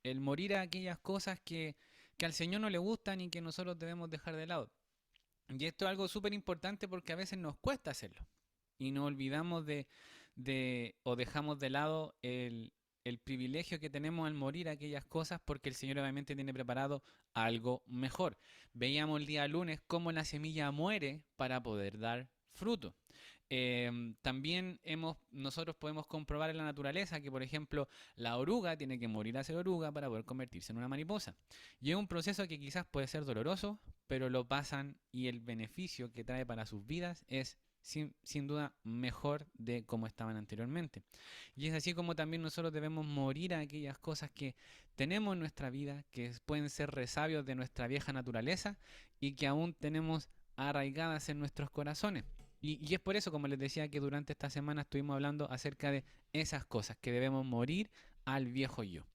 el morir a aquellas cosas que al Señor no le gustan y que nosotros debemos dejar de lado. Y esto es algo súper importante porque a veces nos cuesta hacerlo y nos olvidamos o dejamos de lado el privilegio que tenemos al morir a aquellas cosas porque el Señor obviamente tiene preparado algo mejor. Veíamos el día lunes cómo la semilla muere para poder dar fruto. También nosotros podemos comprobar en la naturaleza que, por ejemplo, la oruga tiene que morir a ser oruga para poder convertirse en una mariposa. Y es un proceso que quizás puede ser doloroso, pero lo pasan y el beneficio que trae para sus vidas es sin duda mejor de como estaban anteriormente. Y es así como también nosotros debemos morir a aquellas cosas que tenemos en nuestra vida, que pueden ser resabios de nuestra vieja naturaleza y que aún tenemos arraigadas en nuestros corazones. Y es por eso, como les decía, que durante esta semana estuvimos hablando acerca de esas cosas, que debemos morir al viejo yo.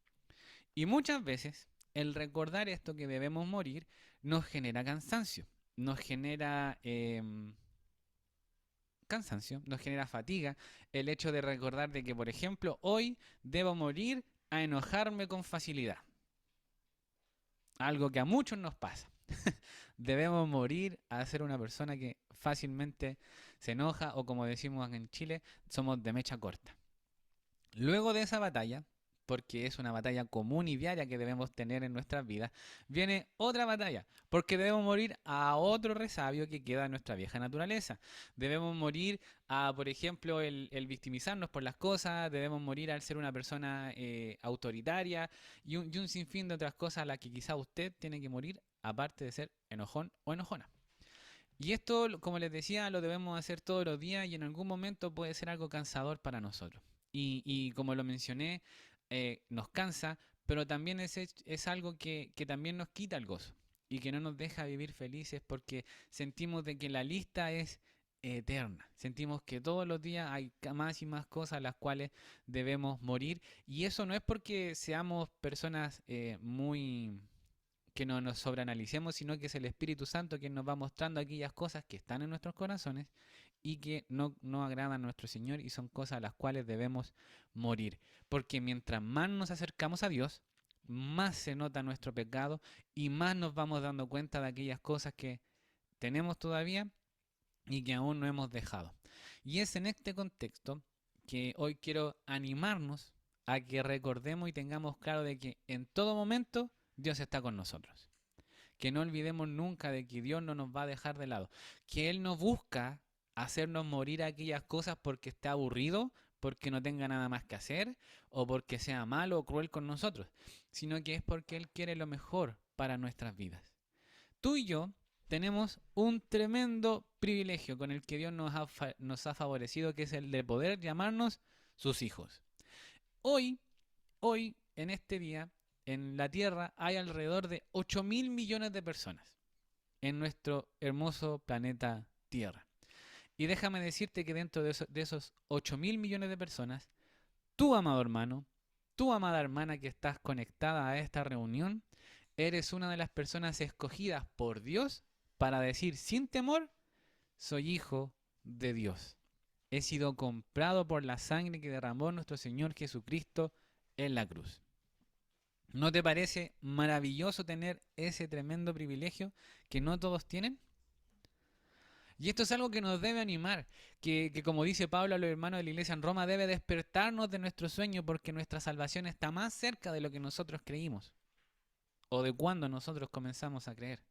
Y muchas veces el recordar esto que debemos morir nos genera cansancio, nos genera cansancio, nos genera fatiga, el hecho de recordar de que, por ejemplo, hoy debo morir a enojarme con facilidad, algo que a muchos nos pasa. Debemos morir a ser una persona que fácilmente se enoja o como decimos en Chile, somos de mecha corta. Luego de esa batalla, porque es una batalla común y diaria que debemos tener en nuestras vidas, viene otra batalla, porque debemos morir a otro resabio que queda en nuestra vieja naturaleza. Debemos morir a, por ejemplo, el victimizarnos por las cosas, debemos morir al ser una persona autoritaria y un sinfín de otras cosas a las que quizá usted tiene que morir, aparte de ser enojón o enojona. Y esto, como les decía, lo debemos hacer todos los días y en algún momento puede ser algo cansador para nosotros. Y como lo mencioné, nos cansa, pero también es algo que también nos quita el gozo y que no nos deja vivir felices porque sentimos de que la lista es eterna. Sentimos que todos los días hay más y más cosas a las cuales debemos morir y eso no es porque seamos personas muy que no nos sobreanalicemos, sino que es el Espíritu Santo quien nos va mostrando aquellas cosas que están en nuestros corazones y que no agradan a nuestro Señor y son cosas a las cuales debemos morir. Porque mientras más nos acercamos a Dios, más se nota nuestro pecado y más nos vamos dando cuenta de aquellas cosas que tenemos todavía y que aún no hemos dejado. Y es en este contexto que hoy quiero animarnos a que recordemos y tengamos claro de que en todo momento Dios está con nosotros. Que no olvidemos nunca de que Dios no nos va a dejar de lado. Que Él no busca hacernos morir a aquellas cosas porque está aburrido, porque no tenga nada más que hacer o porque sea malo o cruel con nosotros, sino que es porque Él quiere lo mejor para nuestras vidas. Tú y yo tenemos un tremendo privilegio con el que Dios nos ha favorecido, que es el de poder llamarnos sus hijos. Hoy, hoy, en este día, en la Tierra hay alrededor de 8.000 millones de personas en nuestro hermoso planeta Tierra. Y déjame decirte que dentro de esos 8.000 millones de personas, tú, amado hermano, tú, amada hermana que estás conectada a esta reunión, eres una de las personas escogidas por Dios para decir sin temor, soy hijo de Dios. He sido comprado por la sangre que derramó nuestro Señor Jesucristo en la cruz. ¿No te parece maravilloso tener ese tremendo privilegio que no todos tienen? Y esto es algo que nos debe animar, que como dice Pablo a los hermanos de la iglesia en Roma, debe despertarnos de nuestro sueño porque nuestra salvación está más cerca de lo que nosotros creímos o de cuando nosotros comenzamos a creer.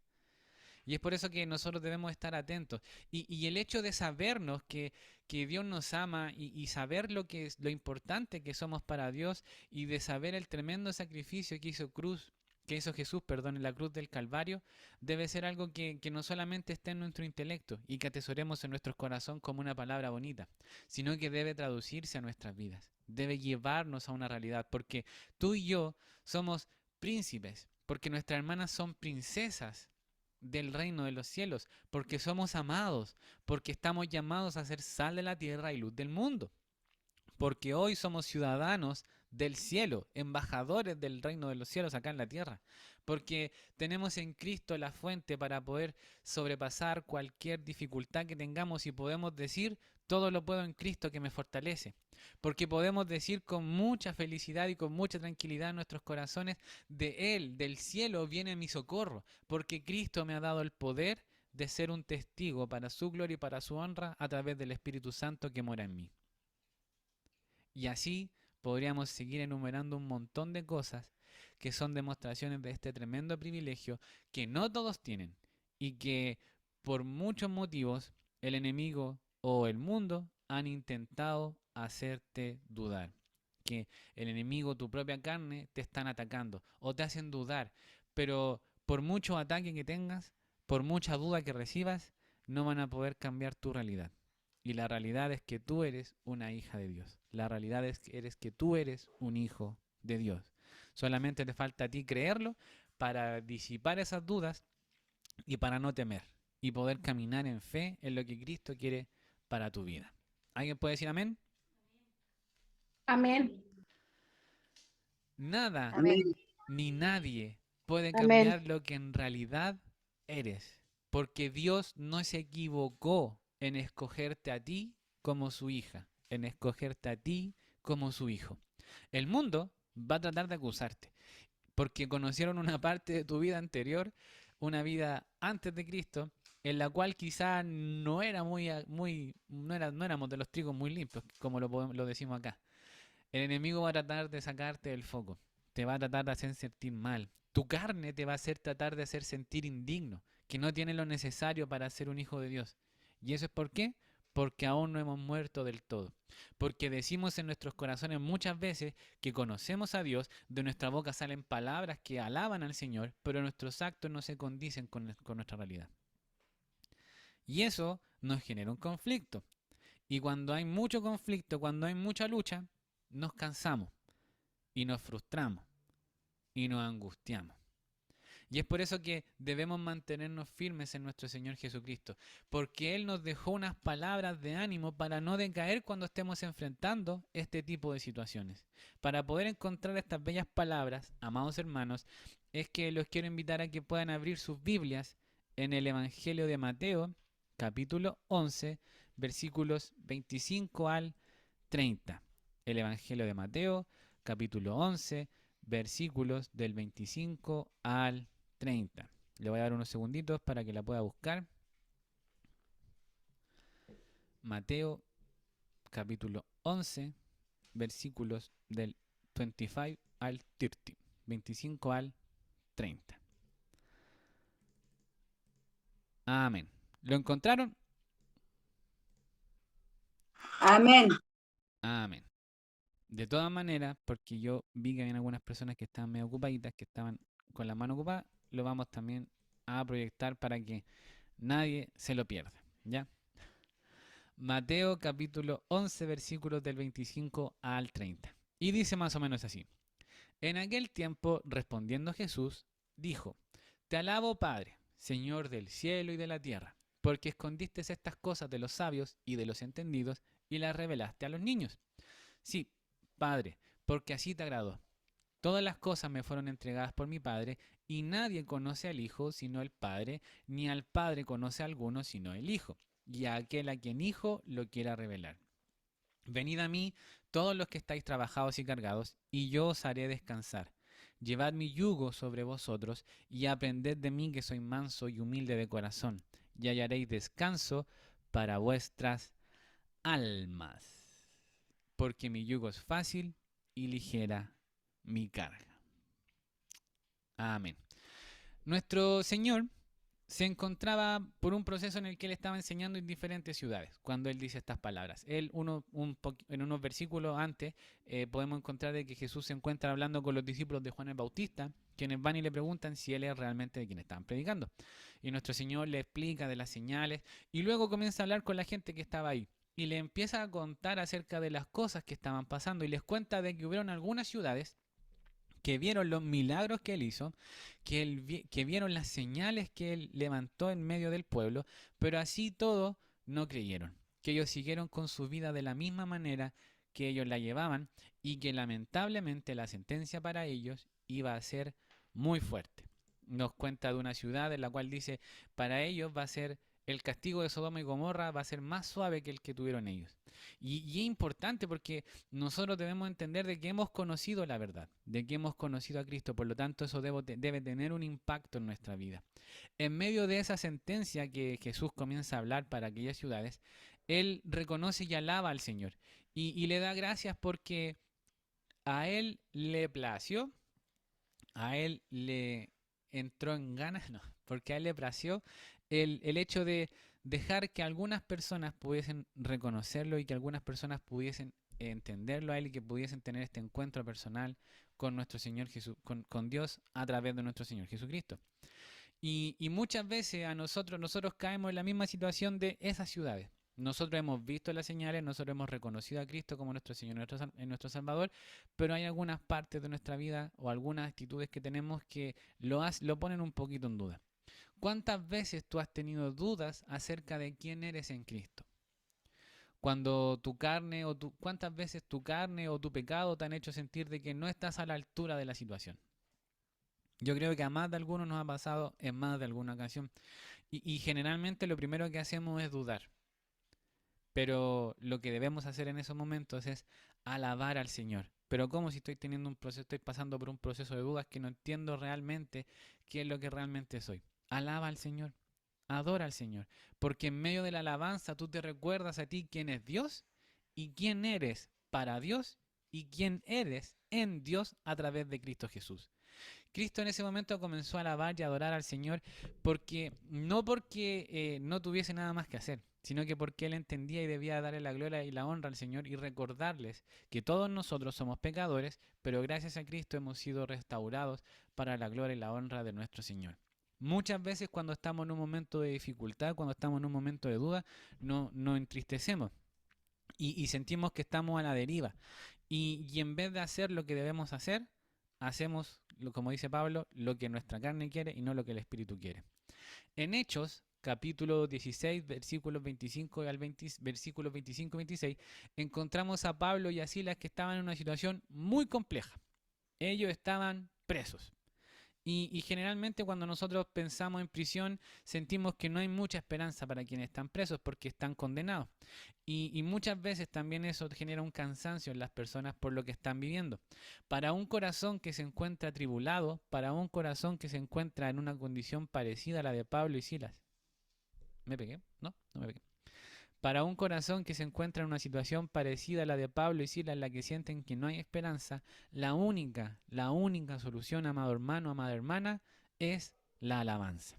Y es por eso que nosotros debemos estar atentos. Y el hecho de sabernos que Dios nos ama y saber lo que es lo importante que somos para Dios y de saber el tremendo sacrificio que hizo Jesús, perdón, en la cruz del Calvario, debe ser algo que no solamente esté en nuestro intelecto y que atesoremos en nuestro corazón como una palabra bonita, sino que debe traducirse a nuestras vidas, debe llevarnos a una realidad, porque tú y yo somos príncipes, porque nuestras hermanas son princesas del reino de los cielos, porque somos amados, porque estamos llamados a ser sal de la tierra y luz del mundo, porque hoy somos ciudadanos del cielo, embajadores del reino de los cielos acá en la tierra, porque tenemos en Cristo la fuente para poder sobrepasar cualquier dificultad que tengamos y podemos decir, Todo lo puedo en Cristo que me fortalece. Porque podemos decir con mucha felicidad y con mucha tranquilidad en nuestros corazones, de Él, del cielo, viene mi socorro. Porque Cristo me ha dado el poder de ser un testigo para su gloria y para su honra a través del Espíritu Santo que mora en mí. Y así podríamos seguir enumerando un montón de cosas que son demostraciones de este tremendo privilegio que no todos tienen y que por muchos motivos el enemigo o el mundo han intentado hacerte dudar. Que el enemigo, tu propia carne, te están atacando o te hacen dudar. Pero por mucho ataque que tengas, por mucha duda que recibas, no van a poder cambiar tu realidad. Y la realidad es que tú eres una hija de Dios. La realidad es que tú eres un hijo de Dios. Solamente te falta a ti creerlo para disipar esas dudas y para no temer y poder caminar en fe en lo que Cristo quiere para tu vida. ¿Alguien puede decir amén? Amén. Nada Amén. ni nadie puede Amén. cambiar lo que en realidad eres, porque Dios no se equivocó en escogerte a ti como su hija, en escogerte a ti como su hijo. El mundo va a tratar de acusarte, porque conocieron una parte de tu vida anterior, una vida antes de Cristo, en la cual quizá no era no éramos de los trigos muy limpios, como lo decimos acá. El enemigo va a tratar de sacarte del foco, te va a tratar de hacer sentir mal. Tu carne te va a hacer tratar de hacer sentir indigno, que no tiene lo necesario para ser un hijo de Dios. ¿Y eso es por qué? Porque aún no hemos muerto del todo. Porque decimos en nuestros corazones muchas veces que conocemos a Dios, de nuestra boca salen palabras que alaban al Señor, pero nuestros actos no se condicen con nuestra realidad. Y eso nos genera un conflicto. Y cuando hay mucho conflicto, cuando hay mucha lucha, nos cansamos y nos frustramos y nos angustiamos. Y es por eso que debemos mantenernos firmes en nuestro Señor Jesucristo, porque Él nos dejó unas palabras de ánimo para no decaer cuando estemos enfrentando este tipo de situaciones. Para poder encontrar estas bellas palabras, amados hermanos, es que los quiero invitar a que puedan abrir sus Biblias en el Evangelio de Mateo, capítulo 11, versículos 25 al 30. El Evangelio de Mateo, capítulo 11, versículos del 25 al 30. Le voy a dar unos segunditos para que la pueda buscar. Mateo, capítulo 11, versículos del 25 al 30. 25 al 30. Amén. ¿Lo encontraron? Amén. Amén. De todas maneras, porque yo vi que había algunas personas que estaban medio ocupaditas, que estaban con la mano ocupada, lo vamos también a proyectar para que nadie se lo pierda. ¿Ya? Mateo capítulo 11 versículos del 25 al 30. Y dice más o menos así. En aquel tiempo, respondiendo Jesús, dijo, Te alabo, Padre, Señor del cielo y de la tierra, porque escondiste estas cosas de los sabios y de los entendidos y las revelaste a los niños. Sí, Padre, porque así te agradó. Todas las cosas me fueron entregadas por mi Padre, y nadie conoce al Hijo sino el Padre, ni al Padre conoce a alguno sino el Hijo, y a aquel a quien Hijo lo quiera revelar. Venid a mí, todos los que estáis trabajados y cargados, y yo os haré descansar. Llevad mi yugo sobre vosotros, y aprended de mí que soy manso y humilde de corazón, y hallaréis descanso para vuestras almas. Porque mi yugo es fácil y ligera mi carga. Amén. Nuestro Señor se encontraba por un proceso en el que él estaba enseñando en diferentes ciudades cuando él dice estas palabras. En unos versículos antes podemos encontrar de que Jesús se encuentra hablando con los discípulos de Juan el Bautista, quienes van y le preguntan si él es realmente de quien estaban predicando. Y nuestro Señor le explica de las señales y luego comienza a hablar con la gente que estaba ahí. Y le empieza a contar acerca de las cosas que estaban pasando y les cuenta de que hubieron algunas ciudades que vieron los milagros que él hizo, que vieron las señales que él levantó en medio del pueblo, pero así todo no creyeron, que ellos siguieron con su vida de la misma manera que ellos la llevaban y que lamentablemente la sentencia para ellos iba a ser muy fuerte. Nos cuenta de una ciudad en la cual dice, para ellos va a ser el castigo de Sodoma y Gomorra va a ser más suave que el que tuvieron ellos. Y es importante porque nosotros debemos entender de que hemos conocido la verdad, de que hemos conocido a Cristo, por lo tanto eso debe tener un impacto en nuestra vida. En medio de esa sentencia que Jesús comienza a hablar para aquellas ciudades, Él reconoce y alaba al Señor y le da gracias porque a Él le plació, a Él le entró en ganas, no, porque a Él le plació el hecho de dejar que algunas personas pudiesen reconocerlo y que algunas personas pudiesen entenderlo a Él y que pudiesen tener este encuentro personal con nuestro Señor Jesús, con Dios a través de nuestro Señor Jesucristo. Y muchas veces nosotros caemos en la misma situación de esas ciudades. Nosotros hemos visto las señales, nosotros hemos reconocido a Cristo como nuestro Señor, nuestro Salvador, pero hay algunas partes de nuestra vida o algunas actitudes que tenemos que lo ponen un poquito en duda. ¿Cuántas veces tú has tenido dudas acerca de quién eres en Cristo? Cuando ¿cuántas veces tu carne o tu pecado te han hecho sentir de que no estás a la altura de la situación? Yo creo que a más de algunos nos ha pasado en más de alguna ocasión. Y generalmente lo primero que hacemos es dudar. Pero lo que debemos hacer en esos momentos es alabar al Señor. Pero ¿cómo si estoy teniendo un proceso, estoy pasando por un proceso de dudas que no entiendo realmente qué es lo que realmente soy? Alaba al Señor, adora al Señor, porque en medio de la alabanza tú te recuerdas a ti quién es Dios y quién eres para Dios y quién eres en Dios a través de Cristo Jesús. Cristo en ese momento comenzó a alabar y a adorar al Señor no porque no tuviese nada más que hacer, sino que porque Él entendía y debía darle la gloria y la honra al Señor y recordarles que todos nosotros somos pecadores, pero gracias a Cristo hemos sido restaurados para la gloria y la honra de nuestro Señor. Muchas veces cuando estamos en un momento de dificultad, cuando estamos en un momento de duda, nos entristecemos y sentimos que estamos a la deriva. Y en vez de hacer lo que debemos hacer, hacemos, como dice Pablo, lo que nuestra carne quiere y no lo que el Espíritu quiere. En Hechos, capítulo 16, versículos 25 al 20, versículos 25 y 26, encontramos a Pablo y a Silas que estaban en una situación muy compleja. Ellos estaban presos. Y generalmente cuando nosotros pensamos en prisión sentimos que no hay mucha esperanza para quienes están presos porque están condenados. Y muchas veces también eso genera un cansancio en las personas por lo que están viviendo. Para un corazón que se encuentra atribulado, para un corazón que se encuentra en una condición parecida a la de Pablo y Silas. ¿Me pegué? No, no me pegué. Para un corazón que se encuentra en una situación parecida a la de Pablo y Silas, en la que sienten que no hay esperanza, la única solución, amado hermano, amada hermana, es la alabanza.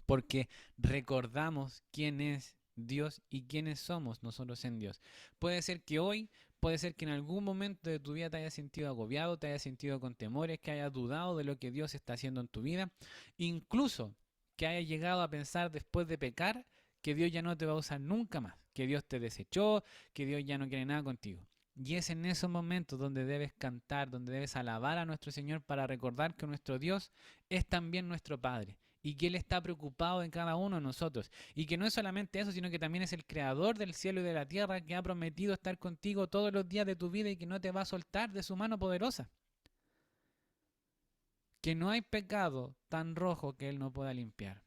Porque recordamos quién es Dios y quiénes somos nosotros en Dios. Puede ser que hoy, puede ser que en algún momento de tu vida te hayas sentido agobiado, te hayas sentido con temores, que hayas dudado de lo que Dios está haciendo en tu vida, incluso que hayas llegado a pensar después de pecar que Dios ya no te va a usar nunca más, que Dios te desechó, que Dios ya no quiere nada contigo. Y es en esos momentos donde debes cantar, donde debes alabar a nuestro Señor para recordar que nuestro Dios es también nuestro Padre y que Él está preocupado en cada uno de nosotros. Y que no es solamente eso, sino que también es el creador del cielo y de la tierra que ha prometido estar contigo todos los días de tu vida y que no te va a soltar de su mano poderosa. Que no hay pecado tan rojo que Él no pueda limpiar.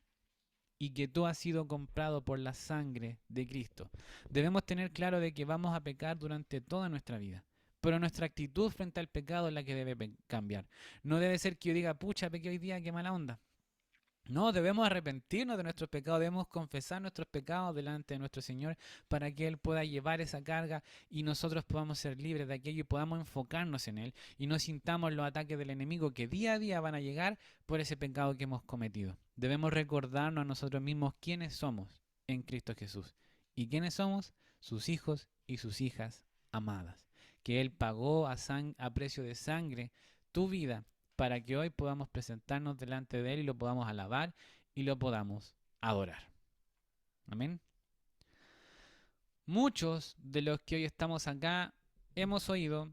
Y que tú has sido comprado por la sangre de Cristo. Debemos tener claro de que vamos a pecar durante toda nuestra vida. Pero nuestra actitud frente al pecado es la que debe cambiar. No debe ser que yo diga, pucha, pequé hoy día, qué mala onda. No, debemos arrepentirnos de nuestros pecados, debemos confesar nuestros pecados delante de nuestro Señor para que Él pueda llevar esa carga y nosotros podamos ser libres de aquello y podamos enfocarnos en Él y no sintamos los ataques del enemigo que día a día van a llegar por ese pecado que hemos cometido. Debemos recordarnos a nosotros mismos quiénes somos en Cristo Jesús y quiénes somos sus hijos y sus hijas amadas, que Él pagó a precio de sangre tu vida para que hoy podamos presentarnos delante de Él y lo podamos alabar y lo podamos adorar. Amén. Muchos de los que hoy estamos acá hemos oído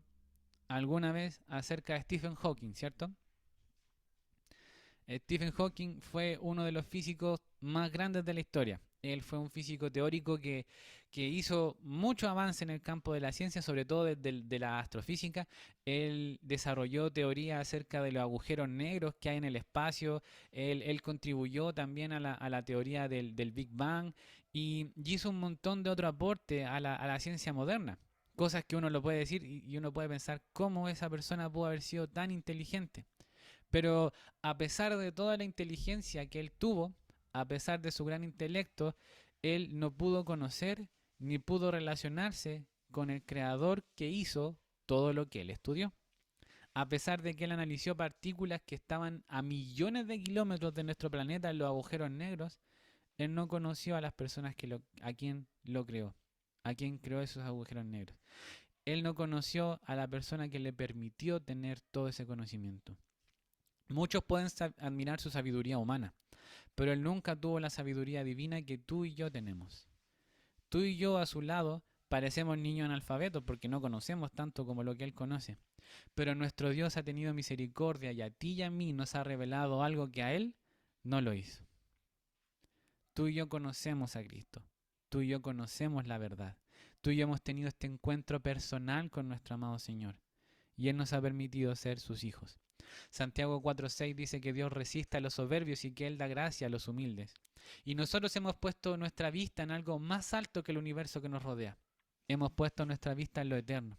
alguna vez acerca de Stephen Hawking, ¿cierto? Stephen Hawking fue uno de los físicos más grandes de la historia. Él fue un físico teórico que hizo mucho avance en el campo de la ciencia, sobre todo de la astrofísica. Él desarrolló teorías acerca de los agujeros negros que hay en el espacio. Él contribuyó también a la teoría del Big Bang y hizo un montón de otro aporte a la ciencia moderna. Cosas que uno lo puede decir y uno puede pensar cómo esa persona pudo haber sido tan inteligente. Pero a pesar de toda la inteligencia que él tuvo, a pesar de su gran intelecto, él no pudo conocer ni pudo relacionarse con el creador que hizo todo lo que él estudió. A pesar de que él analizó partículas que estaban a millones de kilómetros de nuestro planeta en los agujeros negros, él no conoció a las personas a quien lo creó, a quien creó esos agujeros negros. Él no conoció a la persona que le permitió tener todo ese conocimiento. Muchos pueden admirar su sabiduría humana, pero él nunca tuvo la sabiduría divina que tú y yo tenemos. Tú y yo a su lado parecemos niños analfabetos porque no conocemos tanto como lo que él conoce. Pero nuestro Dios ha tenido misericordia y a ti y a mí nos ha revelado algo que a él no lo hizo. Tú y yo conocemos a Cristo. Tú y yo conocemos la verdad. Tú y yo hemos tenido este encuentro personal con nuestro amado Señor. Y Él nos ha permitido ser sus hijos. Santiago 4:6 dice que Dios resiste a los soberbios y que Él da gracia a los humildes. Y nosotros hemos puesto nuestra vista en algo más alto que el universo que nos rodea. Hemos puesto nuestra vista en lo eterno.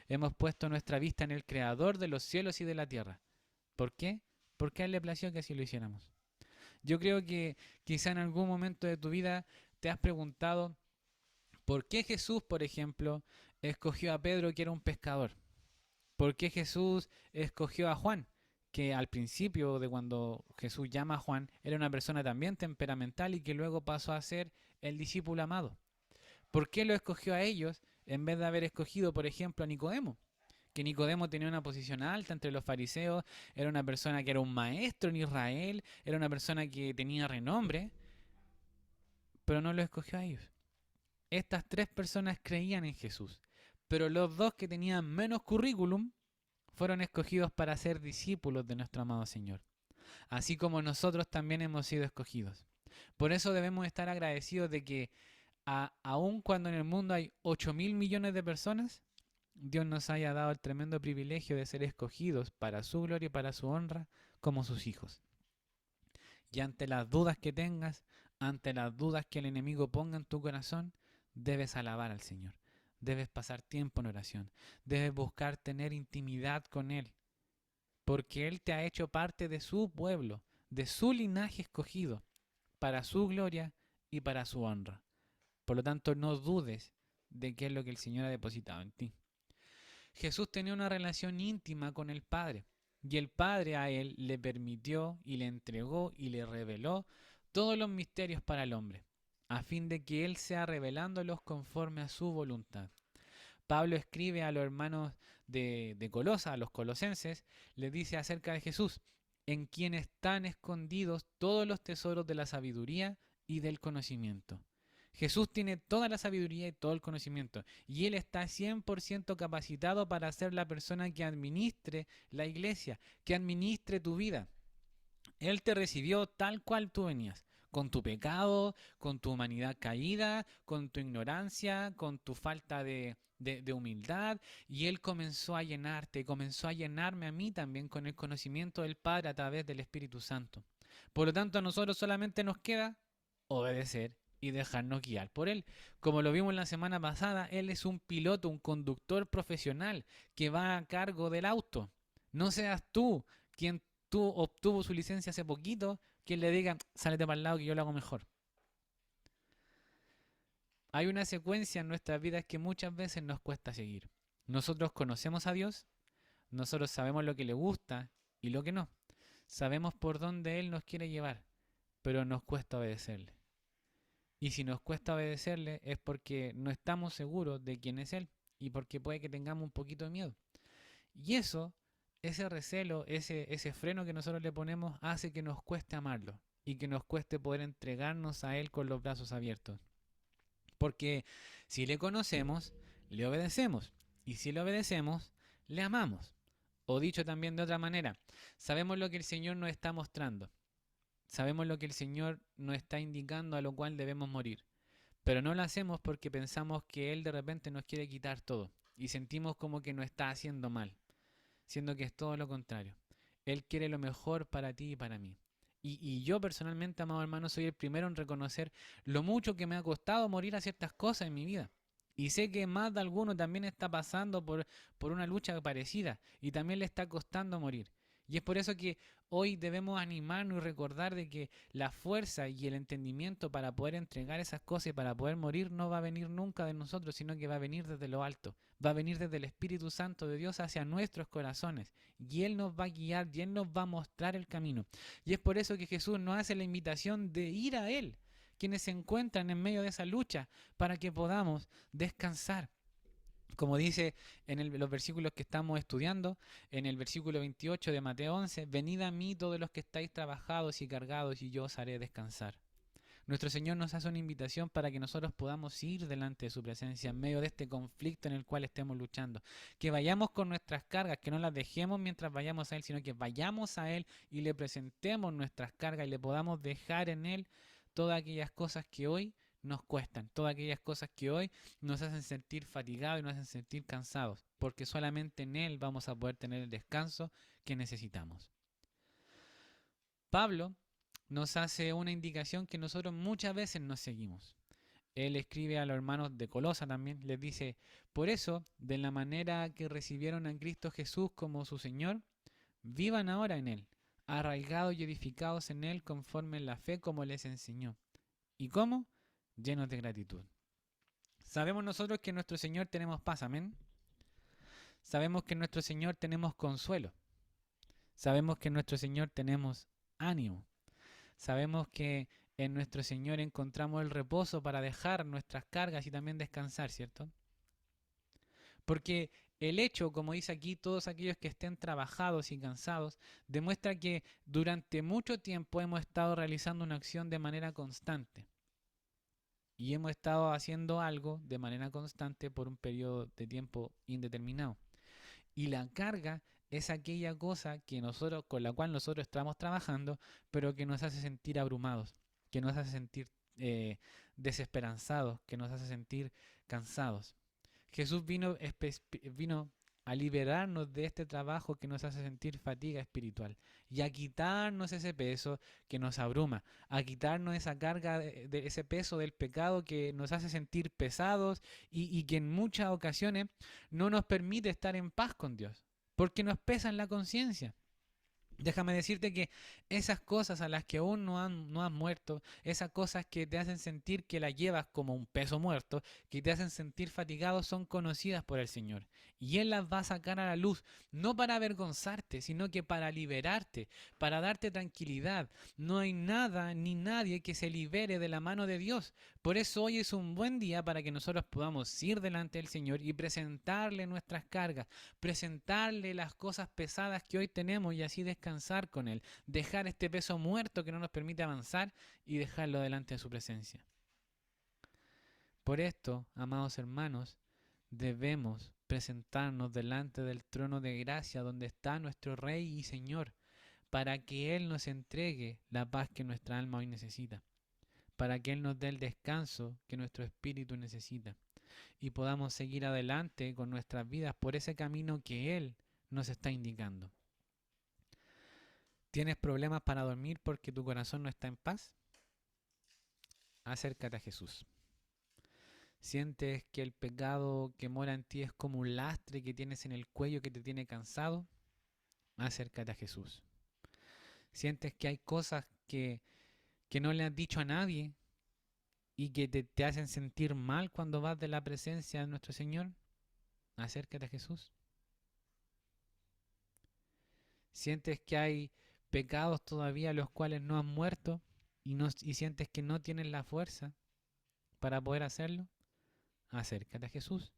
Hemos puesto nuestra vista en el Creador de los cielos y de la tierra. ¿Por qué? Porque a Él le plació que así lo hiciéramos. Yo creo que quizá en algún momento de tu vida te has preguntado por qué Jesús, por ejemplo, escogió a Pedro, que era un pescador. ¿Por qué Jesús escogió a Juan? Que al principio de cuando Jesús llama a Juan era una persona también temperamental y que luego pasó a ser el discípulo amado. ¿Por qué lo escogió a ellos en vez de haber escogido, por ejemplo, a Nicodemo? Que Nicodemo tenía una posición alta entre los fariseos, era una persona que era un maestro en Israel, era una persona que tenía renombre, pero no lo escogió a ellos. Estas tres personas creían en Jesús, pero los dos que tenían menos currículum fueron escogidos para ser discípulos de nuestro amado Señor, así como nosotros también hemos sido escogidos. Por eso debemos estar agradecidos de que aun cuando en el mundo hay 8.000 millones de personas, Dios nos haya dado el tremendo privilegio de ser escogidos para su gloria y para su honra como sus hijos. Y ante las dudas que tengas, ante las dudas que el enemigo ponga en tu corazón, debes alabar al Señor. Debes pasar tiempo en oración. Debes buscar tener intimidad con Él. Porque Él te ha hecho parte de su pueblo, de su linaje escogido, para su gloria y para su honra. Por lo tanto, no dudes de qué es lo que el Señor ha depositado en ti. Jesús tenía una relación íntima con el Padre, y el Padre a Él le permitió y le entregó y le reveló todos los misterios para el hombre, a fin de que Él sea revelándolos conforme a su voluntad. Pablo escribe a los hermanos de Colosa, a los colosenses, les dice acerca de Jesús, en quien están escondidos todos los tesoros de la sabiduría y del conocimiento. Jesús tiene toda la sabiduría y todo el conocimiento, y Él está 100% capacitado para ser la persona que administre la iglesia, que administre tu vida. Él te recibió tal cual tú venías, con tu pecado, con tu humanidad caída, con tu ignorancia, con tu falta de humildad, y Él comenzó a llenarte, comenzó a llenarme a mí también con el conocimiento del Padre a través del Espíritu Santo. Por lo tanto, a nosotros solamente nos queda obedecer y dejarnos guiar por Él. Como lo vimos la semana pasada, Él es un piloto, un conductor profesional que va a cargo del auto. No seas tú quien tú obtuvo su licencia hace poquito, quien le diga, sálete para el lado que yo lo hago mejor. Hay una secuencia en nuestras vidas que muchas veces nos cuesta seguir. Nosotros conocemos a Dios, nosotros sabemos lo que le gusta y lo que no. Sabemos por dónde Él nos quiere llevar, pero nos cuesta obedecerle. Y si nos cuesta obedecerle es porque no estamos seguros de quién es Él y porque puede que tengamos un poquito de miedo. Y eso, ese recelo, ese freno que nosotros le ponemos hace que nos cueste amarlo y que nos cueste poder entregarnos a Él con los brazos abiertos. Porque si le conocemos, le obedecemos. Y si le obedecemos, le amamos. O dicho también de otra manera, sabemos lo que el Señor nos está mostrando. sabemos lo que el Señor nos está indicando a lo cual debemos morir. Pero no lo hacemos porque pensamos que Él de repente nos quiere quitar todo y sentimos como que nos está haciendo mal, siendo que es todo lo contrario. Él quiere lo mejor para ti y para mí. Y yo personalmente, amado hermano, soy el primero en reconocer lo mucho que me ha costado morir a ciertas cosas en mi vida. Y sé que más de alguno también está pasando por una lucha parecida y también le está costando morir. Y es por eso que hoy debemos animarnos y recordar de que la fuerza y el entendimiento para poder entregar esas cosas y para poder morir no va a venir nunca de nosotros, sino que va a venir desde lo alto, va a venir desde el Espíritu Santo de Dios hacia nuestros corazones. Y Él nos va a guiar y Él nos va a mostrar el camino. Y es por eso que Jesús nos hace la invitación de ir a Él, quienes se encuentran en medio de esa lucha, para que podamos descansar. Como dice en los versículos que estamos estudiando, en el versículo 28 de Mateo 11, venid a mí todos los que estáis trabajados y cargados y yo os haré descansar. Nuestro Señor nos hace una invitación para que nosotros podamos ir delante de su presencia en medio de este conflicto en el cual estemos luchando. Que vayamos con nuestras cargas, que no las dejemos mientras vayamos a Él, sino que vayamos a Él y le presentemos nuestras cargas y le podamos dejar en Él todas aquellas cosas que hoy nos cuestan, todas aquellas cosas que hoy nos hacen sentir fatigados y nos hacen sentir cansados, porque solamente en Él vamos a poder tener el descanso que necesitamos. Pablo nos hace una indicación que nosotros muchas veces nos seguimos. Él escribe a los hermanos de Colosa también, les dice, por eso, de la manera que recibieron a Cristo Jesús como su Señor, vivan ahora en Él, arraigados y edificados en Él conforme en la fe como les enseñó. ¿Y cómo? Llenos de gratitud. Sabemos nosotros que en nuestro Señor tenemos paz, amén. Sabemos que en nuestro Señor tenemos consuelo. Sabemos que en nuestro Señor tenemos ánimo. Sabemos que en nuestro Señor encontramos el reposo para dejar nuestras cargas y también descansar, ¿cierto? Porque el hecho, como dice aquí, todos aquellos que estén trabajados y cansados, demuestra que durante mucho tiempo hemos estado realizando una acción de manera constante. Y hemos estado haciendo algo de manera constante por un periodo de tiempo indeterminado. Y la carga es aquella cosa que nosotros, con la cual nosotros estamos trabajando, pero que nos hace sentir abrumados, que nos hace sentir desesperanzados, que nos hace sentir cansados. Jesús vino a liberarnos de este trabajo que nos hace sentir fatiga espiritual y a quitarnos ese peso que nos abruma, a quitarnos esa carga de ese peso del pecado que nos hace sentir pesados y que en muchas ocasiones no nos permite estar en paz con Dios, porque nos pesa en la conciencia. Déjame decirte que esas cosas a las que aún no has muerto, esas cosas que te hacen sentir que las llevas como un peso muerto, que te hacen sentir fatigado, son conocidas por el Señor. Y Él las va a sacar a la luz, no para avergonzarte, sino que para liberarte, para darte tranquilidad. No hay nada ni nadie que se libere de la mano de Dios. Por eso hoy es un buen día para que nosotros podamos ir delante del Señor y presentarle nuestras cargas, presentarle las cosas pesadas que hoy tenemos y así descansar con Él, dejar este peso muerto que no nos permite avanzar y dejarlo delante de su presencia. Por esto, amados hermanos, debemos presentarnos delante del trono de gracia donde está nuestro Rey y Señor, para que Él nos entregue la paz que nuestra alma hoy necesita, para que Él nos dé el descanso que nuestro espíritu necesita y podamos seguir adelante con nuestras vidas por ese camino que Él nos está indicando. ¿Tienes problemas para dormir porque tu corazón no está en paz? Acércate a Jesús. ¿Sientes que el pecado que mora en ti es como un lastre que tienes en el cuello que te tiene cansado? Acércate a Jesús. ¿Sientes que hay cosas que no le has dicho a nadie y que te hacen sentir mal cuando vas de la presencia de nuestro Señor? Acércate a Jesús. ¿Sientes que hay pecados todavía los cuales no has muerto y sientes que no tienes la fuerza para poder hacerlo? Acércate a Jesús.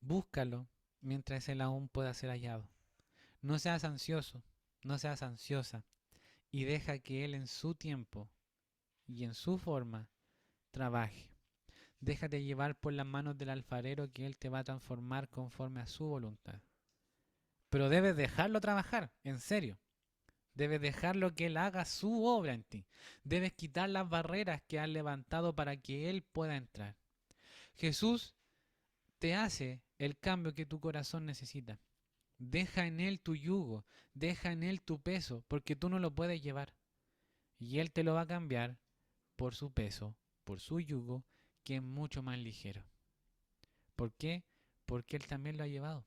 Búscalo mientras Él aún pueda ser hallado. No seas ansioso, no seas ansiosa y deja que Él en su tiempo y en su forma trabaje. Déjate llevar por las manos del alfarero que Él te va a transformar conforme a su voluntad. Pero debes dejarlo trabajar, en serio. Debes dejarlo que Él haga su obra en ti. Debes quitar las barreras que has levantado para que Él pueda entrar. Jesús te hace el cambio que tu corazón necesita. Deja en Él tu yugo, deja en Él tu peso, porque tú no lo puedes llevar. Y Él te lo va a cambiar por su peso, por su yugo, que es mucho más ligero. ¿Por qué? Porque Él también lo ha llevado.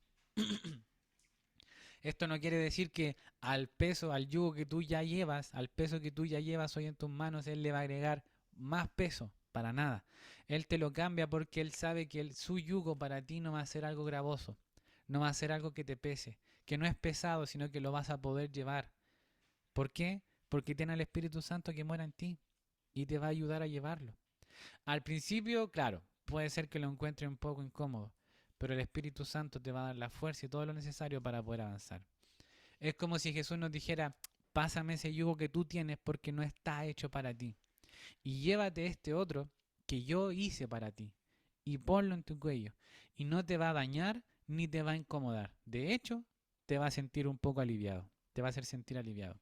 Esto no quiere decir que al peso, al yugo que tú ya llevas, al peso que tú ya llevas hoy en tus manos, Él le va a agregar más peso. Para nada. Él te lo cambia porque Él sabe que su yugo para ti no va a ser algo gravoso. No va a ser algo que te pese. Que no es pesado, sino que lo vas a poder llevar. ¿Por qué? Porque tiene al Espíritu Santo que mora en ti y te va a ayudar a llevarlo. Al principio, claro, puede ser que lo encuentres un poco incómodo, pero el Espíritu Santo te va a dar la fuerza y todo lo necesario para poder avanzar. Es como si Jesús nos dijera, pásame ese yugo que tú tienes porque no está hecho para ti. Y llévate este otro que yo hice para ti y ponlo en tu cuello. Y no te va a dañar ni te va a incomodar. De hecho, te va a sentir un poco aliviado. Te va a hacer sentir aliviado.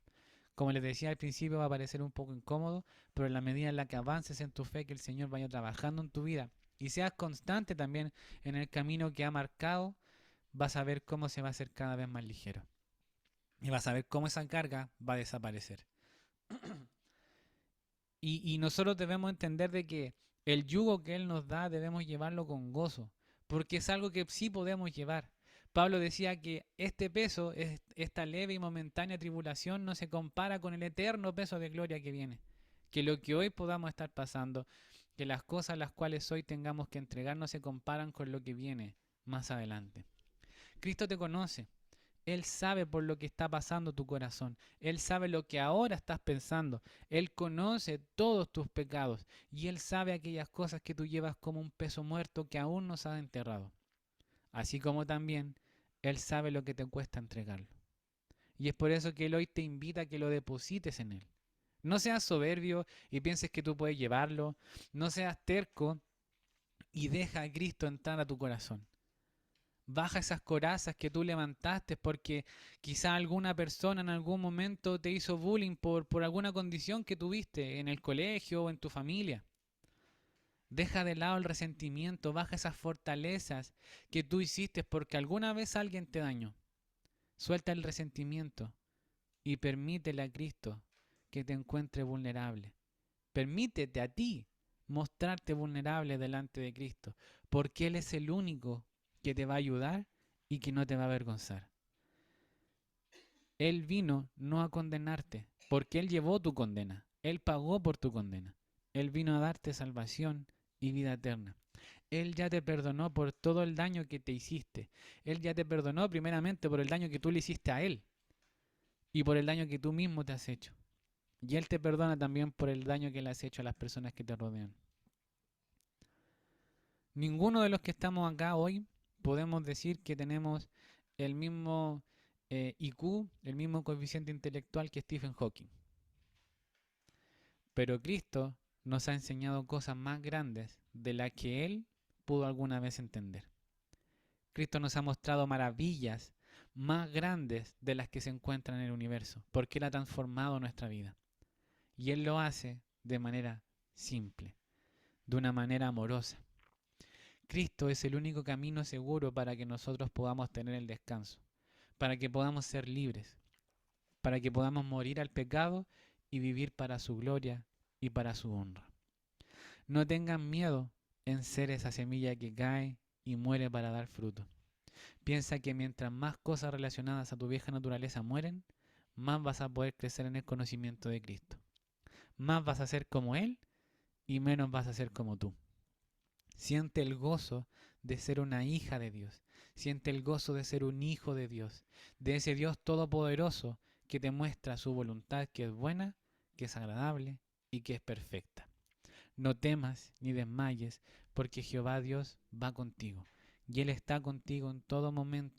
Como les decía al principio, va a parecer un poco incómodo, pero en la medida en la que avances en tu fe, que el Señor vaya trabajando en tu vida y seas constante también en el camino que ha marcado, vas a ver cómo se va a hacer cada vez más ligero. Y vas a ver cómo esa carga va a desaparecer. Y nosotros debemos entender de que el yugo que Él nos da debemos llevarlo con gozo, porque es algo que sí podemos llevar. Pablo decía que este peso, esta leve y momentánea tribulación, no se compara con el eterno peso de gloria que viene. Que lo que hoy podamos estar pasando, que las cosas las cuales hoy tengamos que entregar no se comparan con lo que viene más adelante. Cristo te conoce. Él sabe por lo que está pasando tu corazón. Él sabe lo que ahora estás pensando. Él conoce todos tus pecados. Y Él sabe aquellas cosas que tú llevas como un peso muerto que aún no se ha enterrado. Así como también Él sabe lo que te cuesta entregarlo. Y es por eso que Él hoy te invita a que lo deposites en Él. No seas soberbio y pienses que tú puedes llevarlo. No seas terco y deja a Cristo entrar a tu corazón. Baja esas corazas que tú levantaste porque quizá alguna persona en algún momento te hizo bullying por alguna condición que tuviste en el colegio o en tu familia. Deja de lado el resentimiento, baja esas fortalezas que tú hiciste porque alguna vez alguien te dañó. Suelta el resentimiento y permítele a Cristo que te encuentre vulnerable. Permítete a ti mostrarte vulnerable delante de Cristo, porque Él es el único que te va a ayudar y que no te va a avergonzar. Él vino no a condenarte, porque Él llevó tu condena. Él pagó por tu condena. Él vino a darte salvación y vida eterna. Él ya te perdonó por todo el daño que te hiciste. Él ya te perdonó primeramente por el daño que tú le hiciste a Él y por el daño que tú mismo te has hecho. Y Él te perdona también por el daño que le has hecho a las personas que te rodean. Ninguno de los que estamos acá hoy podemos decir que tenemos el mismo IQ, el mismo coeficiente intelectual que Stephen Hawking. Pero Cristo nos ha enseñado cosas más grandes de las que Él pudo alguna vez entender. Cristo nos ha mostrado maravillas más grandes de las que se encuentran en el universo, porque Él ha transformado nuestra vida. Y Él lo hace de manera simple, de una manera amorosa. Cristo es el único camino seguro para que nosotros podamos tener el descanso, para que podamos ser libres, para que podamos morir al pecado y vivir para su gloria y para su honra. No tengan miedo en ser esa semilla que cae y muere para dar fruto. Piensa que mientras más cosas relacionadas a tu vieja naturaleza mueren, más vas a poder crecer en el conocimiento de Cristo. Más vas a ser como Él y menos vas a ser como tú. Siente el gozo de ser una hija de Dios. Siente el gozo de ser un hijo de Dios. De ese Dios todopoderoso que te muestra su voluntad que es buena, que es agradable y que es perfecta. No temas ni desmayes, porque Jehová Dios va contigo. Y Él está contigo en todo momento.